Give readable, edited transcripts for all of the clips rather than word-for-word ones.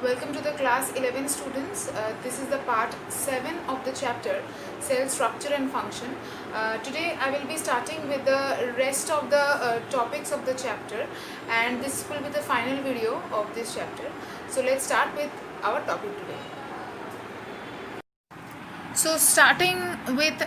Welcome to the class 11 students. This is the part 7 of the chapter cell structure and function. Today I will be starting with the rest of the topics of the chapter, and this will be the final video of this chapter. So let's start with our topic today. So starting with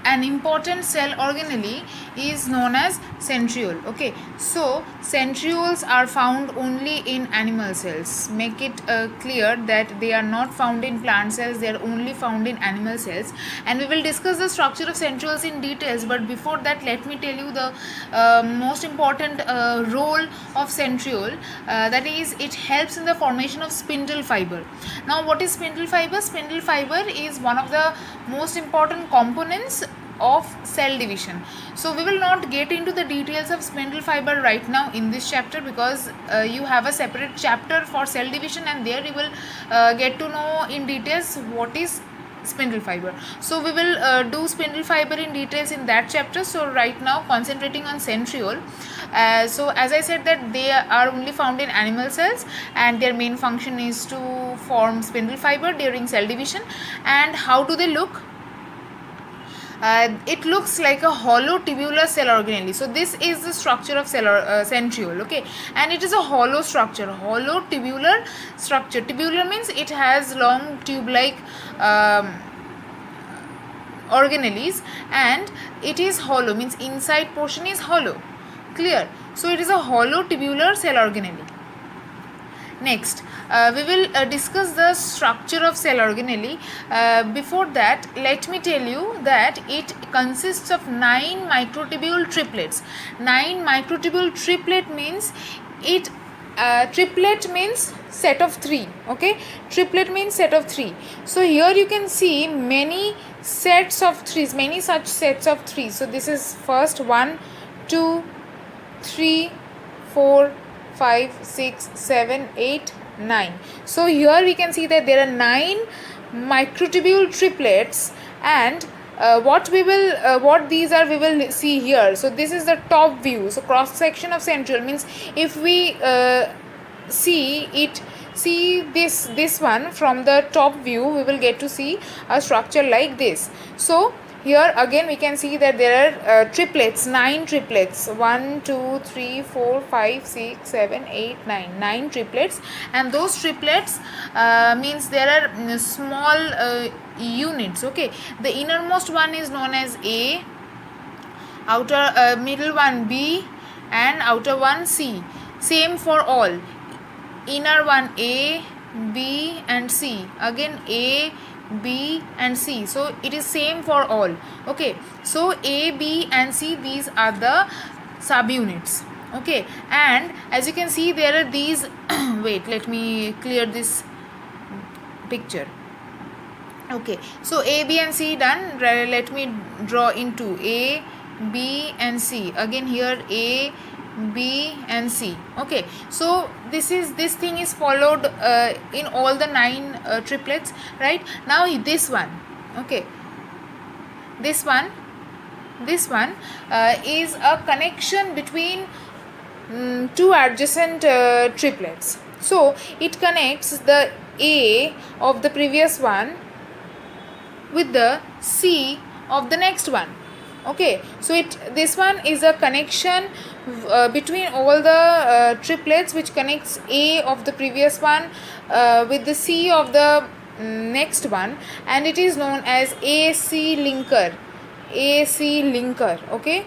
an important cell organelle is known as centriole. Okay, so centrioles are found only in animal cells. Make it clear that they are not found in plant cells, they are only found in animal cells, and we will discuss the structure of centrioles in details. But before that, let me tell you the most important role of centriole, that is, it helps in the formation of spindle fiber. Now, what is spindle fiber? Spindle fiber is one of the most important components of cell division. So we will not get into the details of spindle fiber right now in this chapter, because you have a separate chapter for cell division, and there you will get to know in details what is spindle fiber. So we will do spindle fiber in details in that chapter. So right now, concentrating on centriole. So as I said, that they are only found in animal cells, and their main function is to form spindle fiber during cell division. And how do they look? It looks like a hollow tubular cell organelle. So this is the structure of centriole. Okay, and it is a hollow structure, hollow tubular structure. Tubular means it has long tube-like organelles, and it is hollow, means inside portion is hollow. Clear? So it is a hollow tubular cell organelle. Next, we will discuss the structure of cell organelle. Before that, let me tell you that it consists of 9 microtubule triplets. 9 microtubule triplet means it triplet means set of 3. Okay, triplet means set of 3. So here you can see many sets of 3s, many such sets of 3. So this is first 1, 2, 3, 4, 5, 6, 7, 8, 9. So here we can see that there are 9 microtubule triplets, and what these are we will see here. So this is the top view. So cross section of centriole means if we see this one from the top view, we will get to see a structure like this. So here again we can see that there are triplets, 9 triplets, 1, 2, 3, 4, 5, 6, 7, 8, 9, 9 triplets, and those triplets means there are small units. Okay, the innermost one is known as A, outer middle one B, and outer one C. Same for all. Inner one A, B, and C. Again A, B, and C. So it is same for all. Okay, so A, B, and C, these are the subunits. Okay, and as you can see, there are these wait, let me clear this picture. Okay, so A, B, and C done. Let me draw into A, B, and C. Again here A, B, and C. Okay, so this thing is followed in all the 9 triplets. Right now, this one. Okay, this one is a connection between 2 adjacent triplets. So it connects the A of the previous one with the C of the next one. Okay, so this one is a connection between all the triplets, which connects A of the previous one with the C of the next one, and it is known as AC linker. AC linker. Okay,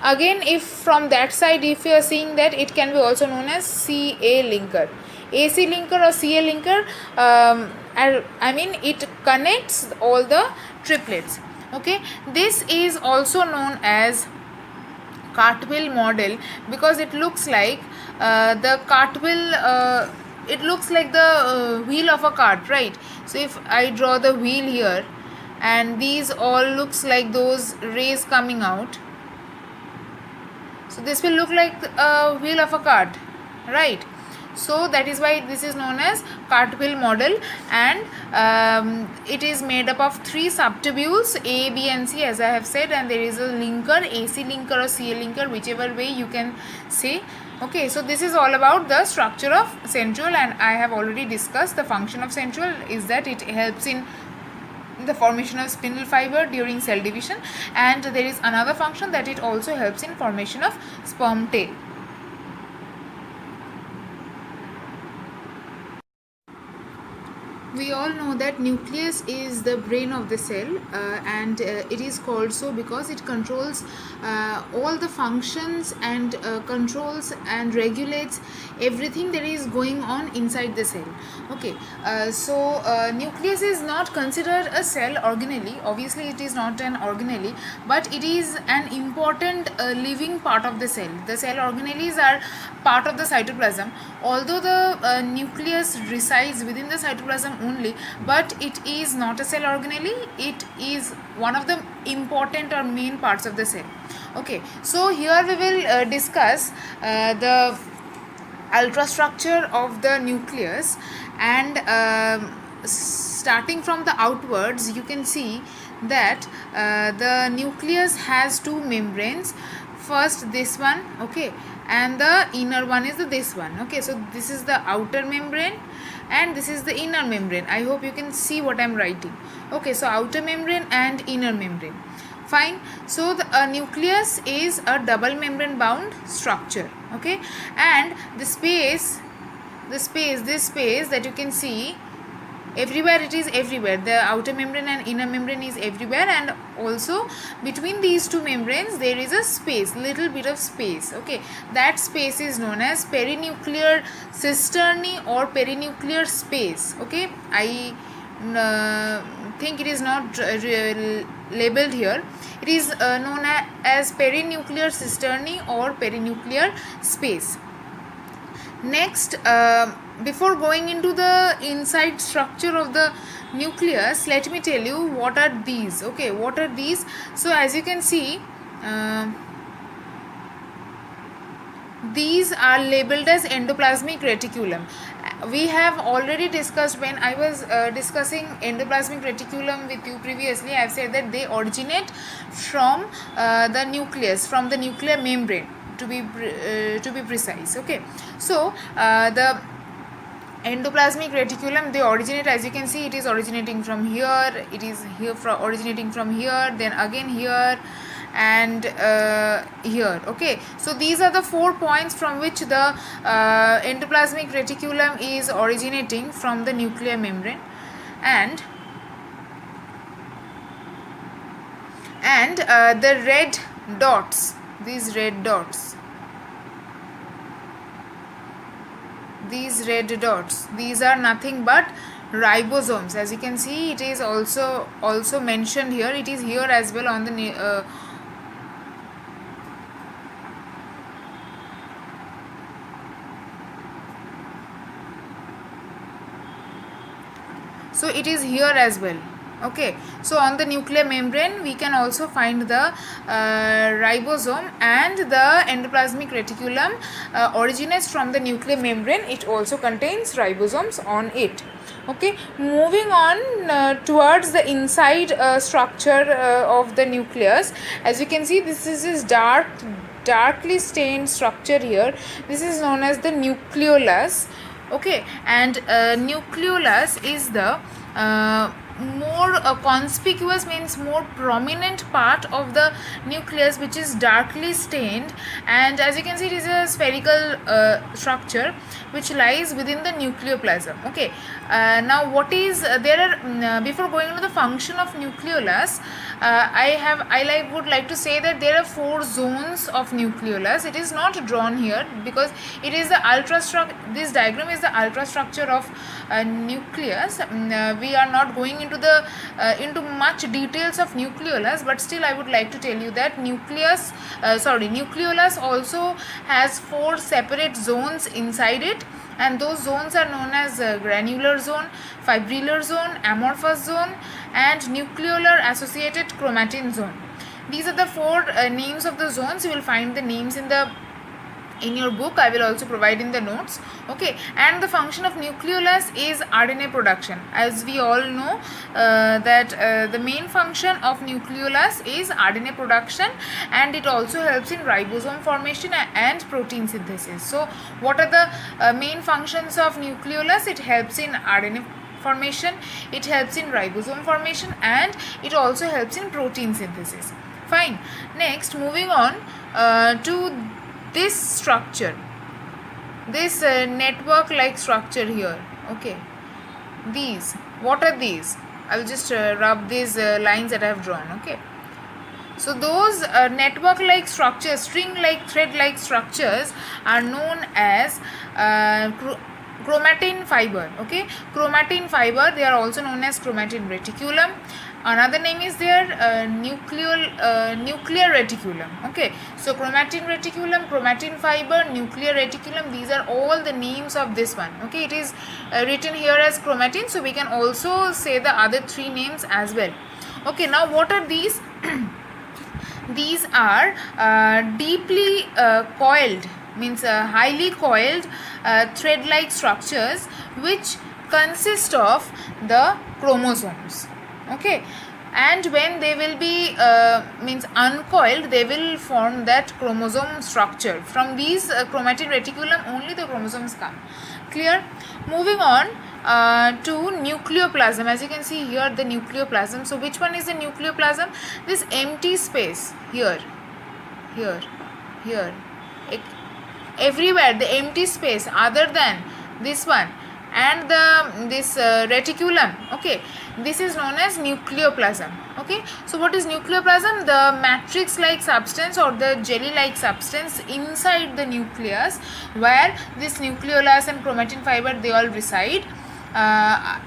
again, if from that side, if you are seeing that, it can be also known as CA linker. AC linker or CA linker, I mean, it connects all the triplets. Okay, this is also known as cartwheel model, because it looks like the cartwheel, it looks like the wheel of a cart, right? So if I draw the wheel here, and these all looks like those rays coming out, so this will look like a wheel of a cart, right? So that is why this is known as cartwheel model, and it is made up of 3 subtubules A, B, and C, as I have said, and there is a linker, AC linker or CA linker, whichever way you can say. Okay, so this is all about the structure of centriole, and I have already discussed the function of centriole is that it helps in the formation of spindle fiber during cell division, and there is another function that it also helps in formation of sperm tail. We all know that nucleus is the brain of the cell, and it is called so because it controls all the functions and controls and regulates everything that is going on inside the cell. Okay, so nucleus is not considered a cell organelle. Obviously it is not an organelle, but it is an important living part of the cell. The cell organelles are part of the cytoplasm, although the nucleus resides within the cytoplasm only, but it is not a cell organelle. It is one of the important or main parts of the cell. Okay, so here we will discuss the ultrastructure of the nucleus, and starting from the outwards you can see that the nucleus has two membranes. First this one, okay, and the inner one is this one. Okay, so this is the outer membrane and this is the inner membrane. I hope you can see what I am writing. Okay, so outer membrane and inner membrane. Fine. So the nucleus is a double membrane bound structure. Okay, and this space that you can see everywhere, it is everywhere. The outer membrane and inner membrane is everywhere, and also between these two membranes there is a space, little bit of space. Okay, that space is known as perinuclear cisternae or perinuclear space. Okay, I think it is not labeled here. It is known as perinuclear cisternae or perinuclear space. Next, before going into the inside structure of the nucleus, let me tell you what are these. Okay, what are these? So as you can see, these are labeled as endoplasmic reticulum. We have already discussed, when I was discussing endoplasmic reticulum with you previously, I have said that they originate from the nucleus, from the nuclear membrane, to be precise. Okay, so the endoplasmic reticulum, they originate, as you can see, it is originating from here, it is here originating from here, then again here, and here. Okay, so these are the 4 points from which the endoplasmic reticulum is originating from the nuclear membrane, and the red dots, these red dots, these are nothing but ribosomes. As you can see, it is also mentioned here, it is here as well on the so it is here as well. Okay, so on the nuclear membrane we can also find the ribosome, and the endoplasmic reticulum originates from the nuclear membrane. It also contains ribosomes on it. Okay, moving on towards the inside structure of the nucleus. As you can see, this is this darkly stained structure here. This is known as the nucleolus. Okay, and nucleolus is the more conspicuous, means more prominent part of the nucleus, which is darkly stained, and as you can see, it is a spherical structure which lies within the nucleoplasm. Okay, now what is there are before going into the function of nucleolus, I would like to say that there are 4 zones of nucleolus. It is not drawn here because it is the this diagram is the ultrastructure of nucleus. We are not going into much details of nucleolus, but still I would like to tell you that nucleolus also has 4 separate zones inside it, and those zones are known as granular zone, fibrillar zone, amorphous zone, and nucleolar associated chromatin zone. These are the 4 names of the zones. You will find the names in the in your book. I will also provide in the notes. Okay, and the function of nucleolus is RNA production. As we all know that the main function of nucleolus is RNA production, and it also helps in ribosome formation and protein synthesis. So what are the main functions of nucleolus? It helps in RNA formation, it helps in ribosome formation, and it also helps in protein synthesis. Fine. Next, moving on to this structure, this network like structure here. Okay, these, what are these? I will just rub these lines that I have drawn. Okay, so those network like structures, string like, thread like structures are known as chromatin fiber. Okay, chromatin fiber, they are also known as chromatin reticulum. Another name is their nuclear reticulum. Okay, so chromatin reticulum, chromatin fiber, nuclear reticulum, these are all the names of this one. Okay, it is written here as chromatin, so we can also say the other three names as well. Okay, now what are these? These are deeply coiled, means highly coiled thread like structures which consist of the chromosomes. Okay, and when they will be means uncoiled, they will form that chromosome structure. From these chromatin reticulum only the chromosomes come. Clear? Moving on to nucleoplasm. As you can see here, the nucleoplasm. So which one is the nucleoplasm? This empty space here, here, here, everywhere, the empty space other than this one and this reticulum. Okay, this is known as nucleoplasm. Okay, so what is nucleoplasm? The matrix like substance or the jelly like substance inside the nucleus, where this nucleolus and chromatin fiber, they all reside,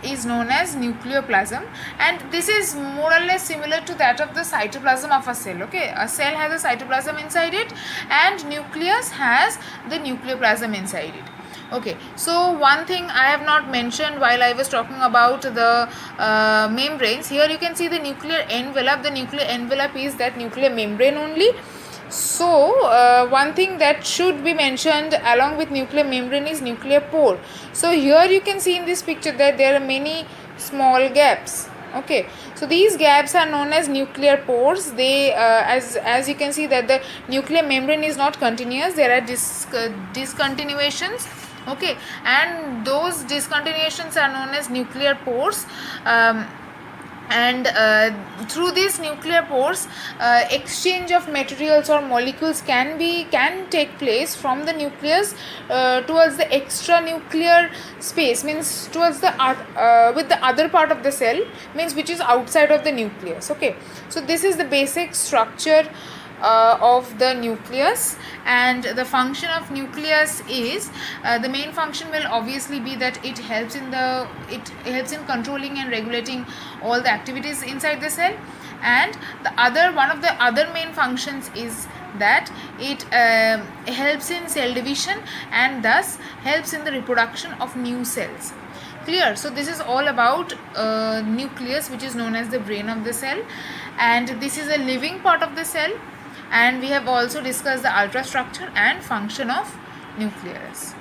is known as nucleoplasm. And this is more or less similar to that of the cytoplasm of a cell. Okay, a cell has a cytoplasm inside it, and nucleus has the nucleoplasm inside it. Okay, so one thing I have not mentioned while I was talking about the membranes, here you can see the nuclear envelope. The nuclear envelope is that nuclear membrane only. So one thing that should be mentioned along with nuclear membrane is nuclear pore. So here you can see in this picture that there are many small gaps. Okay, so these gaps are known as nuclear pores. They as you can see that the nuclear membrane is not continuous, there are discontinuations. Okay, and those discontinuations are known as nuclear pores. And through these nuclear pores, exchange of materials or molecules can take place from the nucleus towards the extranuclear space, means towards the with the other part of the cell, means which is outside of the nucleus. Okay, so this is the basic structure of the nucleus. And the function of nucleus is the main function will obviously be that it helps in controlling and regulating all the activities inside the cell. And one of the other main functions is that it helps in cell division and thus helps in the reproduction of new cells. Clear? So this is all about nucleus, which is known as the brain of the cell, and this is a living part of the cell. And we have also discussed the ultrastructure and function of nucleus.